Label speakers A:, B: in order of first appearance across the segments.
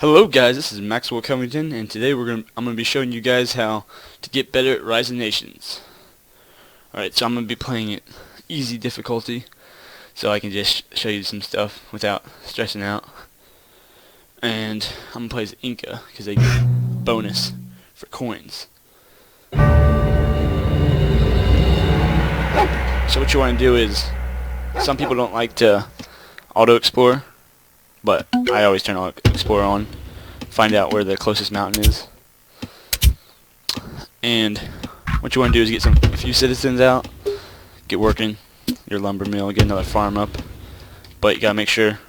A: Hello guys, this is Maxwell Covington, and today I'm gonna be showing you guys how to get better at Rise of Nations. Alright, so I'm gonna be playing it easy difficulty, so I can just show you some stuff without stressing out. And I'm gonna play as Inca because they get a bonus for coins. So what you want to do is, some people don't like to auto explore, but I always turn auto explore on. Find out where the closest mountain is. And what you want to do is get a few citizens out, get working your lumber mill, get another farm up. But you gotta make sure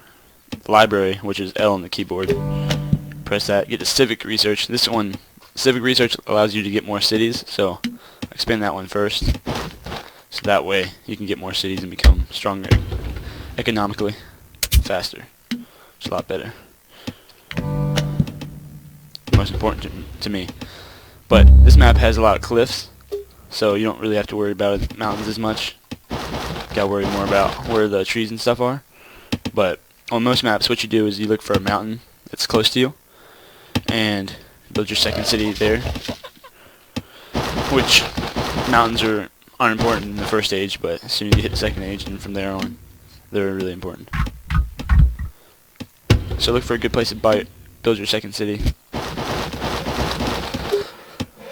A: the library, which is L on the keyboard, press that. Get the Civic Research. This one, Civic Research, allows you to get more cities, so expand that one first. So that way you can get more cities and become stronger economically, faster. It's a lot better. Most important to me. But this map has a lot of cliffs, so you don't really have to worry about mountains as much. You gotta worry more about where the trees and stuff are. But on most maps, what you do is you look for a mountain that's close to you and build your second city there. Which mountains aren't important in the first stage, but as soon as you hit the second age and from there on, they're really important. So look for a good place to build your second city.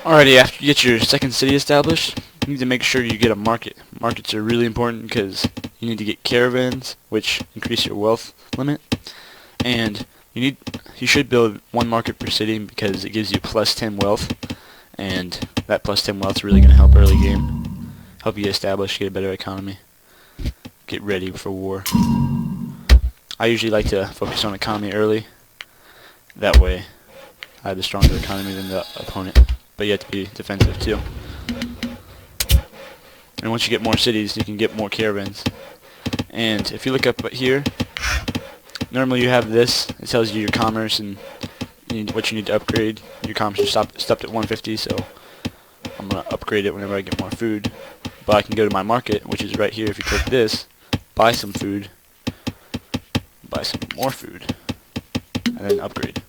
A: Alrighty, after you get your second city established, you need to make sure you get a market. Markets are really important because you need to get caravans, which increase your wealth limit. And you should build one market per city because it gives you plus 10 wealth, and that plus 10 wealth is really going to help early game. Help you establish, get a better economy, get ready for war. I usually like to focus on economy early. That way I have a stronger economy than the opponent. But you have to be defensive too. And once you get more cities, you can get more caravans. And if you look up here, normally you have this. It tells you your commerce and what you need to upgrade. Your commerce is stopped at 150, so I'm going to upgrade it whenever I get more food. But I can go to my market, which is right here. If you click this, buy some food, buy some more food, and then upgrade.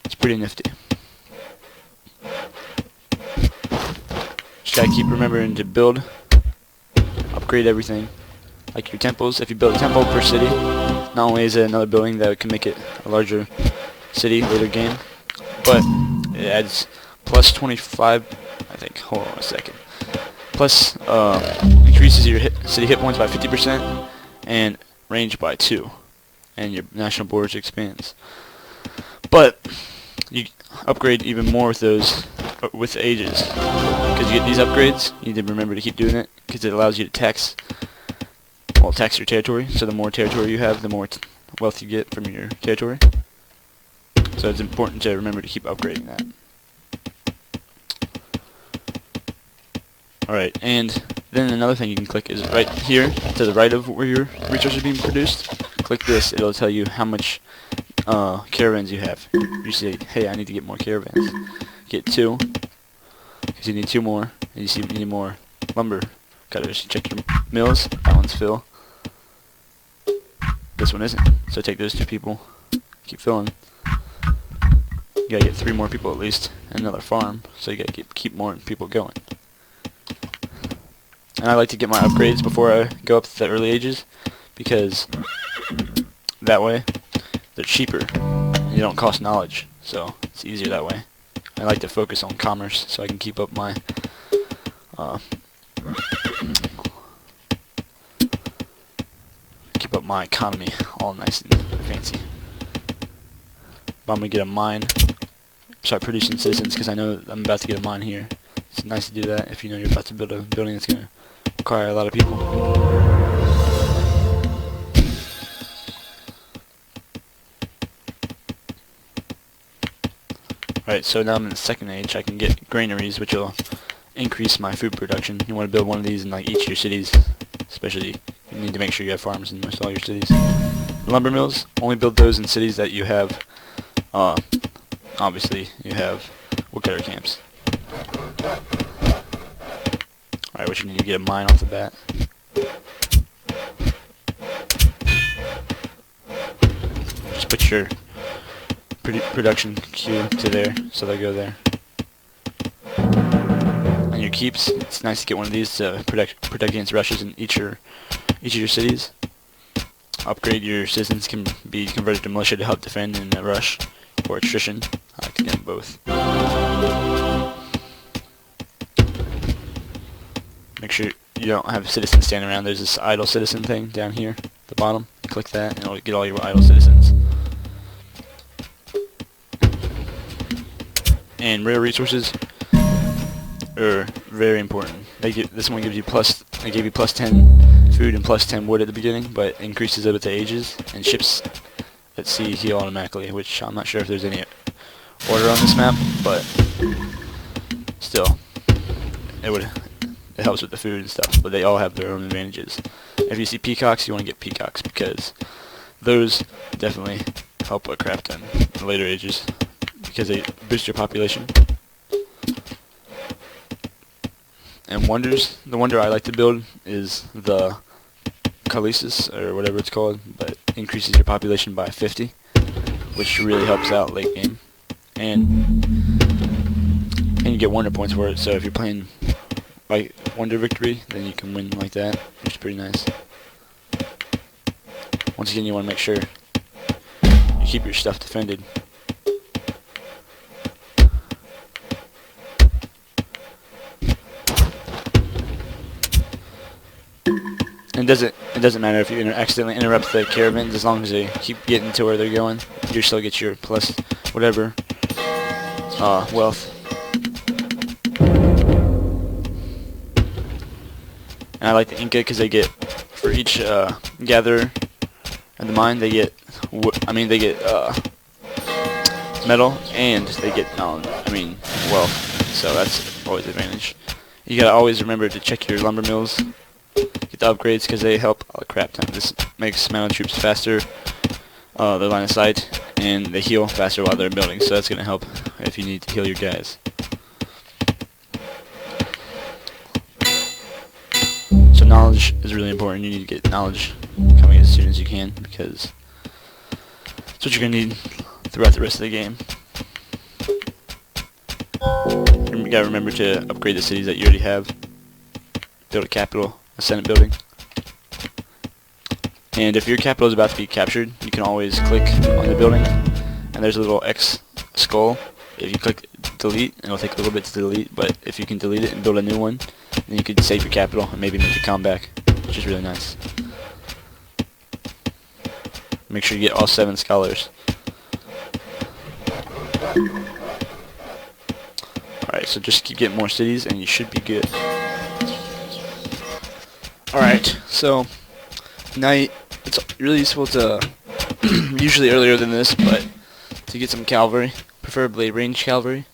A: It's pretty nifty. Just gotta keep remembering to build, upgrade everything. Like your temples, if you build a temple per city, not only is it another building that can make it a larger city later game, but it adds plus 25, I think, hold on a second. Plus, increases your city hit points by 50% and range by 2. And your national borders expands. But you upgrade even more with those with the ages, because you get these upgrades. You need to remember to keep doing it because it allows you to tax your territory. So the more territory you have, the more wealth you get from your territory. So it's important to remember to keep upgrading that. Alright, and then another thing you can click is right here to the right of where your resources are being produced. Click this, it'll tell you how much caravans you have. You say, hey, I need to get more caravans. Get 2, because you need 2 more, and you see you need more lumber cutters. Check your mills, that one's fill. This one isn't, so take those 2 people, keep filling. You gotta get 3 more people at least, and another farm, so you gotta keep more people going. And I like to get my upgrades before I go up to the early ages, because that way they're cheaper and you don't cost knowledge, so it's easier that way. I like to focus on commerce so I can keep up my economy all nice and fancy. But I'm gonna get a mine, start producing citizens, because I know I'm about to get a mine here. It's nice to do that if you know you're about to build a building that's gonna require a lot of people. Alright, so now I'm in the second age. I can get granaries, which will increase my food production. You want to build one of these in like each of your cities, especially you need to make sure you have farms in most all your cities. Lumber mills, only build those in cities that you have, obviously you have woodcutter camps. Alright, what you need to get a mine off the bat. Just put your production queue to there, so they go there. On your keeps, it's nice to get one of these to protect against rushes in each of your cities. Upgrade your citizens can be converted to militia to help defend in a rush or attrition. I like to get both. Make sure you don't have citizens standing around. There's this idle citizen thing down here at the bottom. Click that and it'll get all your idle citizens. And rare resources are very important. This one gives you they gave you plus 10 food and plus 10 wood at the beginning, but increases it with the ages, and ships at sea heal automatically, which I'm not sure if there's any order on this map, but still, it helps with the food and stuff, but they all have their own advantages. If you see peacocks, you want to get peacocks, because those definitely help a crap ton in later ages, because they boost your population. And wonders, the wonder I like to build is the Calisis, or whatever it's called, but increases your population by 50, which really helps out late game. And you get wonder points for it, so if you're playing like wonder victory, then you can win like that, which is pretty nice. Once again, you want to make sure you keep your stuff defended. And it doesn't matter if you accidentally interrupt the caravans, as long as they keep getting to where they're going, you still get your plus whatever wealth. And I like the Inca because they get, for each gatherer at the mine, they get metal, and they get wealth. So that's always an advantage. You gotta always remember to check your lumber mills. Get the upgrades because they help a crap ton. This makes mounted troops faster, their line of sight, and they heal faster while they're building, so that's going to help if you need to heal your guys. So knowledge is really important. You need to get knowledge coming as soon as you can, because that's what you're going to need throughout the rest of the game. You got to remember to upgrade the cities that you already have. Build a capital, a senate building. And if your capital is about to be captured, you can always click on the building, and there's a little X skull. If you click delete, it'll take a little bit to delete, but if you can delete it and build a new one, then you could save your capital and maybe make a comeback, which is really nice. Make sure you get all 7 scholars. Alright, so just keep getting more cities and you should be good. Alright, so night, it's really useful to, usually earlier than this, but to get some cavalry, preferably ranged cavalry,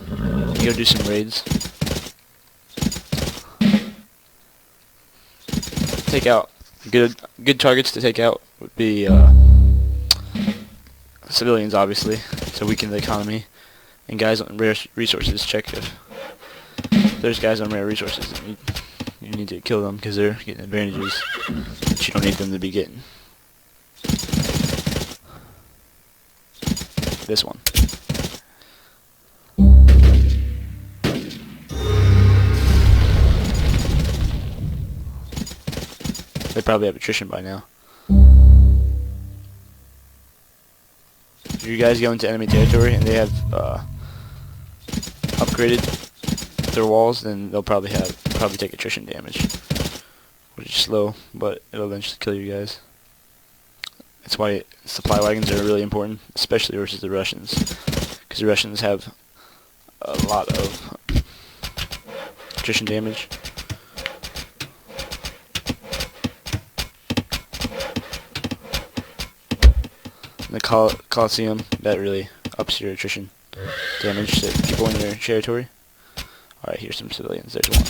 A: and go do some raids. Take out, good targets to take out would be civilians, obviously, to weaken the economy, and guys on rare resources. Check if there's guys on rare resources, and you need to kill them because they're getting advantages that you don't need them to be getting. This one. They probably have attrition by now. If you guys go into enemy territory and they have upgraded their walls, then they'll probably take attrition damage, which is slow, but it'll eventually kill you guys. That's why supply wagons are really important, especially versus the Russians, because the Russians have a lot of attrition damage. And the Colosseum, that really ups your attrition damage to people in your territory. Alright, here's some civilians. There's one.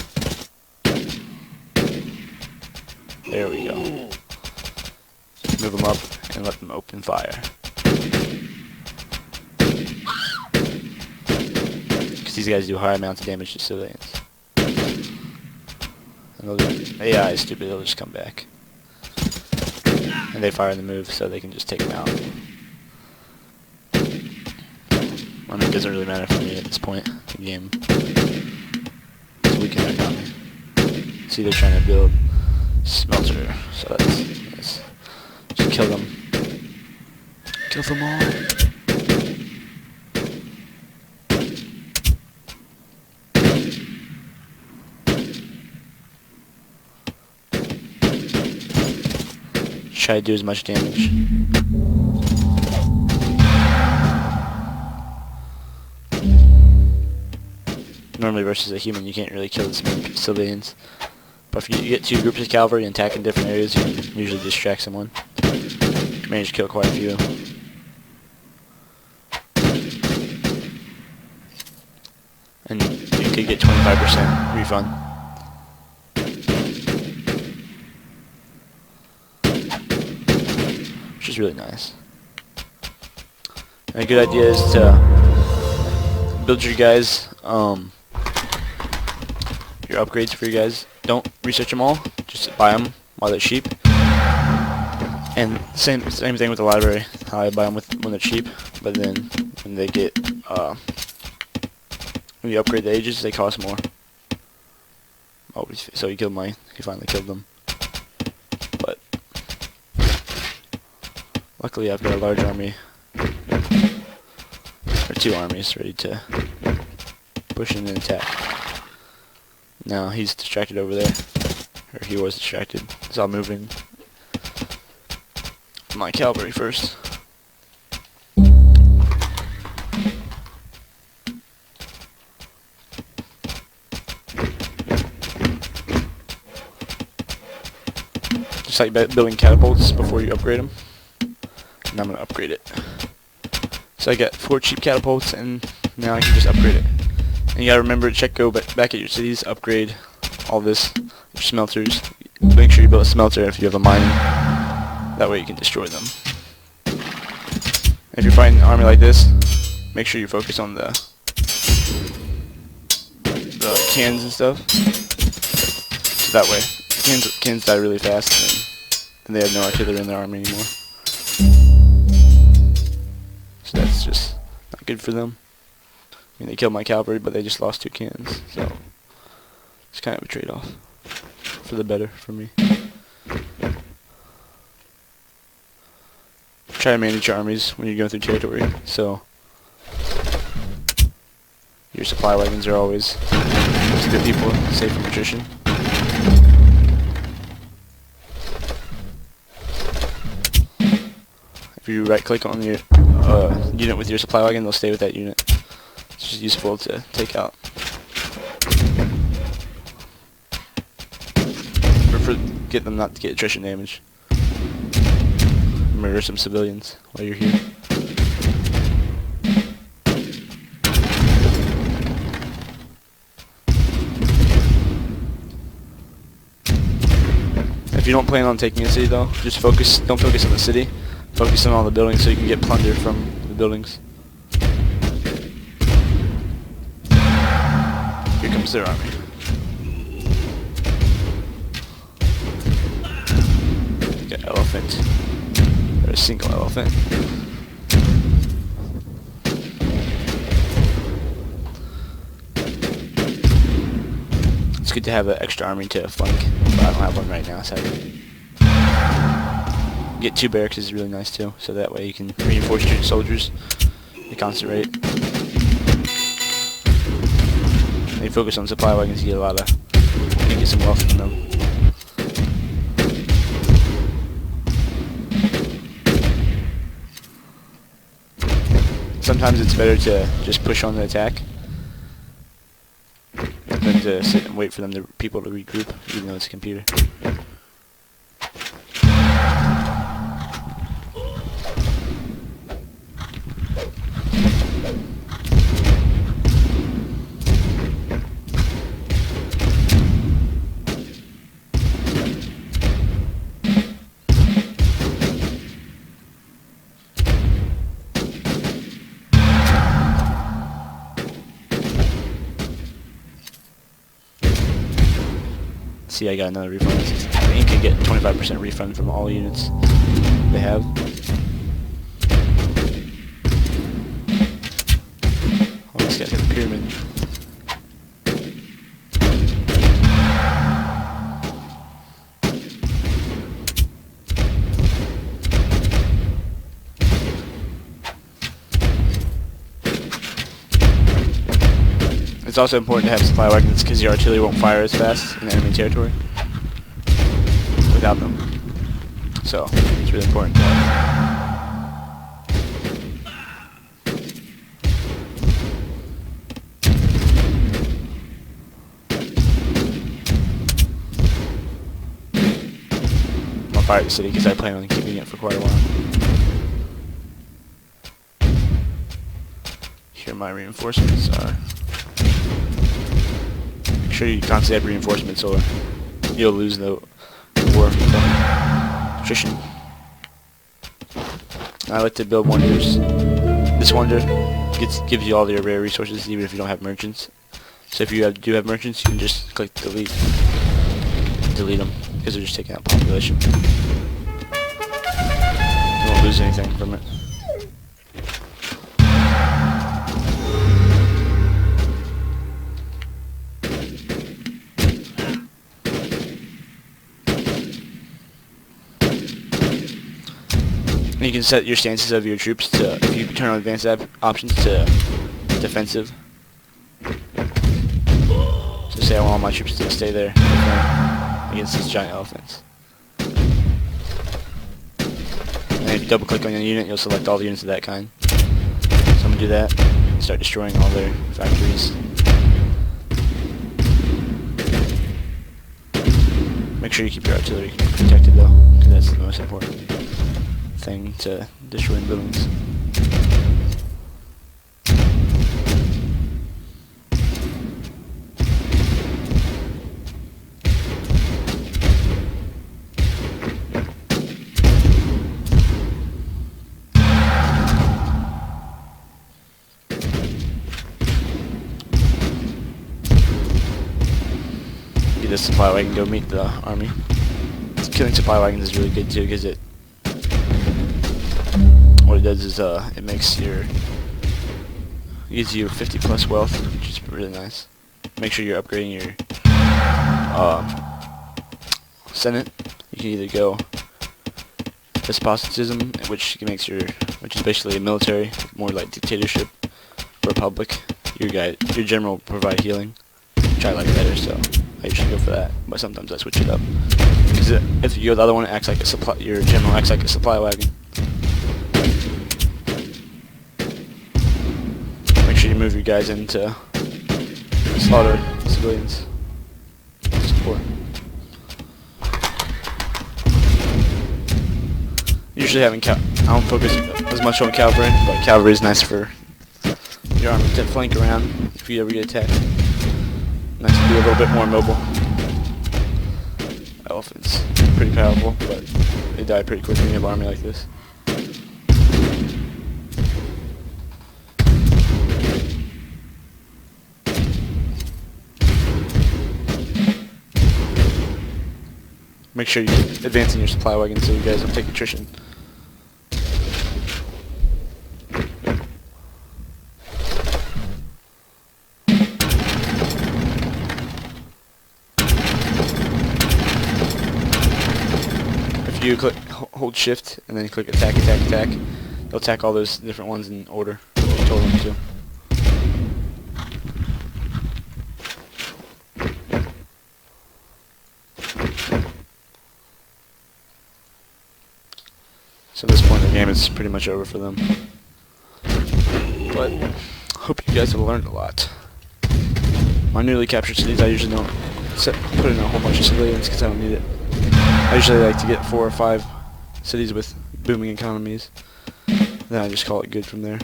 A: There we go. Move them up and let them open fire. Because these guys do high amounts of damage to civilians. And AI is stupid, they'll just come back. And they fire in the move, so they can just take them out. I mean, it doesn't really matter for me at this point in the game. It's weaken their economy. See, they're trying to build smelter, so that's just kill them. Kill them all. Try to do as much damage. Normally versus a human you can't really kill this many civilians. But if you get two groups of cavalry and attack in different areas, you can usually distract someone. Manage to kill quite a few. And you could get 25% refund. Which is really nice. And a good idea is to build your guys, your upgrades for you guys. Don't research them all, just buy them while they're cheap. And same thing with the library. How I buy them when they're cheap, but then when they get when you upgrade the ages, they cost more. Oh, so you killed you finally killed them. But luckily I've got a large army, or two armies ready to push in and attack. Now he's distracted over there, or he was distracted, so I'm moving my cavalry first. Just like building catapults before you upgrade them. And I'm going to upgrade it. So I got 4 cheap catapults, and now I can just upgrade it. And you got to remember to go back at your cities, upgrade all this, your smelters. Make sure you build a smelter if you have a mine. That way you can destroy them. If you're fighting an army like this, make sure you focus on the cans and stuff. So that way, cans die really fast, and they have no artillery in their army anymore. So that's just not good for them. I mean, they killed my cavalry, but they just lost 2 cans, so it's kind of a trade-off for the better for me. Try to manage your armies when you're going through territory, so your supply wagons are always good people, safe from attrition. If you right click on your unit with your supply wagon, they'll stay with that unit. It's just useful to take out. Get them not to get attrition damage. Murder some civilians while you're here. If you don't plan on taking a city though, just don't focus on the city. Focus on all the buildings so you can get plunder from the buildings. Here comes their army. Got elephant. Or a single elephant. It's good to have an extra army to flank, but I don't have one right now, sadly. Get 2 barracks is really nice too, so that way you can reinforce your soldiers at constant rate. And you focus on supply wagons, you can get some wealth from them. Sometimes it's better to just push on the attack than to sit and wait for people to regroup, even though it's a computer. See, I got another refund. I think you get 25% refund from all units they have. guy's got the pyramid. It's also important to have supply wagons because your artillery won't fire as fast in enemy territory without them. So it's really important to have. I'll fire the city because I plan on keeping it for quite a while. Here my reinforcements are. Make sure you constantly have reinforcements or you'll lose the war from attrition. I like to build wonders. This wonder gives you all your rare resources even if you don't have merchants. So if you do have merchants, you can just click delete them because they're just taking out population. You won't lose anything from it. And you can set your stances of your troops to, if you turn on advanced options, to defensive. So say I want all my troops to stay there against these giant elephants. And if you double click on your unit, you'll select all the units of that kind. So I'm going to do that and start destroying all their factories. Make sure you keep your artillery protected though, because that's the most important thing to destroying buildings. Get this supply wagon, go meet the army. Killing supply wagons is really good too, because what it does is it makes gives you 50 plus wealth, which is really nice. Make sure you're upgrading your Senate. You can either go despotism, which is basically a military, more like dictatorship, republic. Your general will provide healing, which I like better, so I usually go for that. But sometimes I switch it up because if you go the other one, it acts like your general acts like a supply wagon. Make sure you move your guys into slaughter civilians. Support. Usually I don't focus as much on cavalry, but cavalry is nice for your army to flank around if you ever get attacked. Nice to be a little bit more mobile. Elephants, pretty powerful, but they die pretty quickly when you have an army like this. Make sure you advance in your supply wagon so you guys don't take attrition. If you hold shift and then click attack, attack, attack, they'll attack all those different ones in order. You told them to. So at this point in the game, it's pretty much over for them. But hope you guys have learned a lot. My newly captured cities, I usually don't put in a whole bunch of civilians because I don't need it. I usually like to get 4 or 5 cities with booming economies. Then I just call it good from there,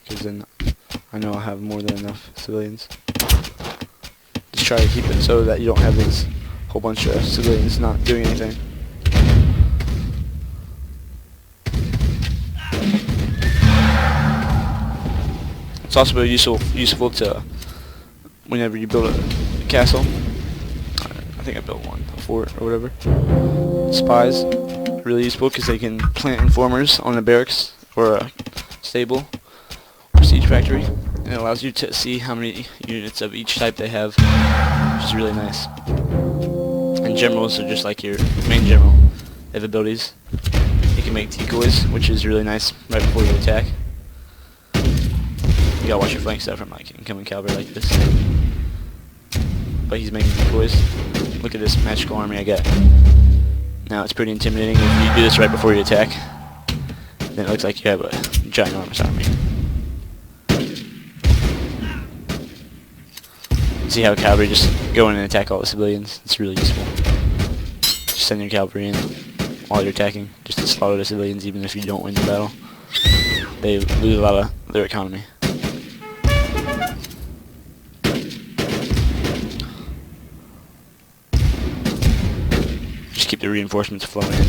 A: because then I know I'll have more than enough civilians. Just try to keep it so that you don't have these whole bunch of civilians not doing anything. It's also useful to, whenever you build a castle, I think I built one, a fort or whatever. Spies, really useful because they can plant informers on a barracks or a stable or siege each factory, and it allows you to see how many units of each type they have, which is really nice. And generals are just like your main general. They have abilities. You can make decoys, which is really nice right before you attack. You gotta watch your flanks out from like incoming cavalry like this. But he's making decoys. Look at this magical army I got. Now it's pretty intimidating if you do this right before you attack. Then it looks like you have a ginormous army. See how cavalry just go in and attack all the civilians? It's really useful. Just send your cavalry in while you're attacking, just to slaughter the civilians even if you don't win the battle. They lose a lot of their economy. Just keep the reinforcements flowing in.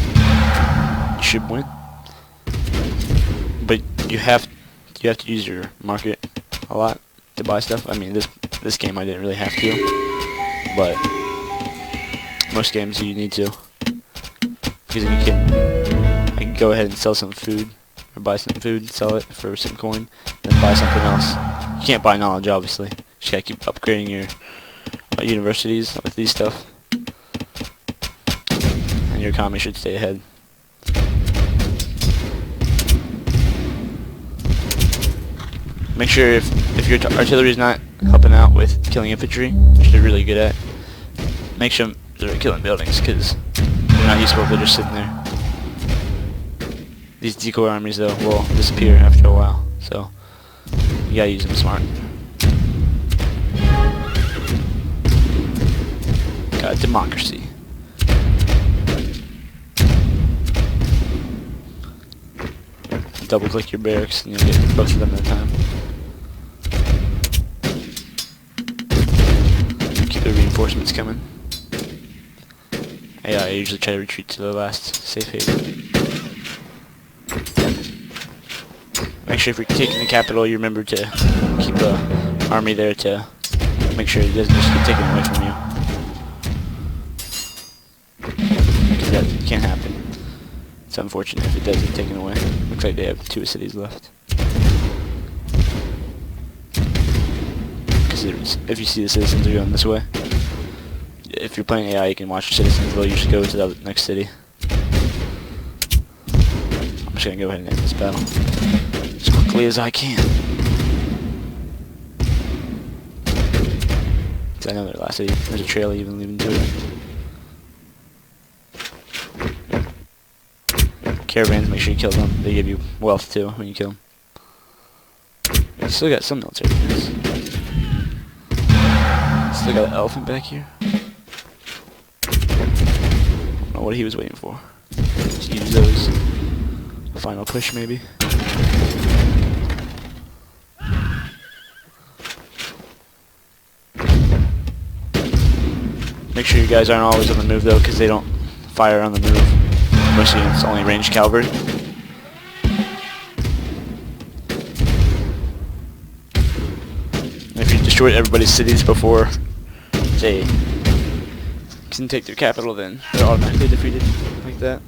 A: You should win. But you have to use your market a lot to buy stuff. I mean, this game I didn't really have to, but most games you need to, because you can go ahead and sell some food, or buy some food, sell it for some coin, then buy something else. You can't buy knowledge, obviously. You just gotta keep upgrading your universities with these stuff, and your economy should stay ahead. Make sure if your artillery is not helping out with killing infantry, which they're really good at, make sure they're killing buildings, because they're not useful if they're just sitting there. These decoy armies, though, will disappear after a while, so you gotta use them smart. Got democracy. Double click your barracks and you'll get both of them at a time. Keep the reinforcements coming. Yeah, I usually try to retreat to the last safe haven. Make sure if you're taking the capital, you remember to keep the army there to make sure it doesn't just get taken away from you. Because that can't happen. It's unfortunate if it does get taken away. Looks like they have 2 cities left. Because if you see the citizens are going this way, if you're playing AI, you can watch your citizens. They'll usually go to the next city. I'm just gonna go ahead and end this battle as quickly as I can. Because I know their last city. There's a trail even leading to it. Caravans, make sure you kill them. They give you wealth too when you kill them. You still got some military units. Still got an elephant back here. I don't know what he was waiting for. Just use those. Final push maybe. Make sure you guys aren't always on the move though, because they don't fire on the move. Most units only ranged cavalry. If you destroy everybody's cities before they can take their capital, then they're automatically defeated like that.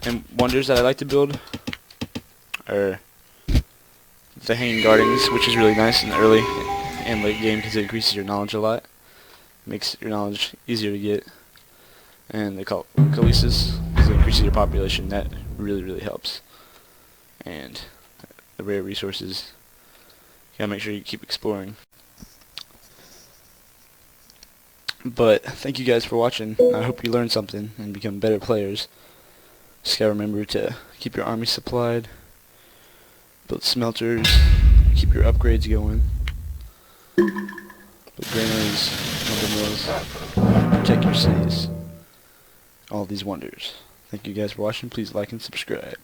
A: And wonders that I like to build are the Hanging Gardens, which is really nice in the early and late game because it increases your knowledge a lot. Makes your knowledge easier to get. And the Calices, because it increases your population. That really helps. And the rare resources, you gotta make sure you keep exploring. But thank you guys for watching. I hope you learned something and become better players. Just gotta remember to keep your army supplied, build smelters, keep your upgrades going, build granaries, lumber mills, protect your cities. All these wonders. Thank you guys for watching. Please like and subscribe.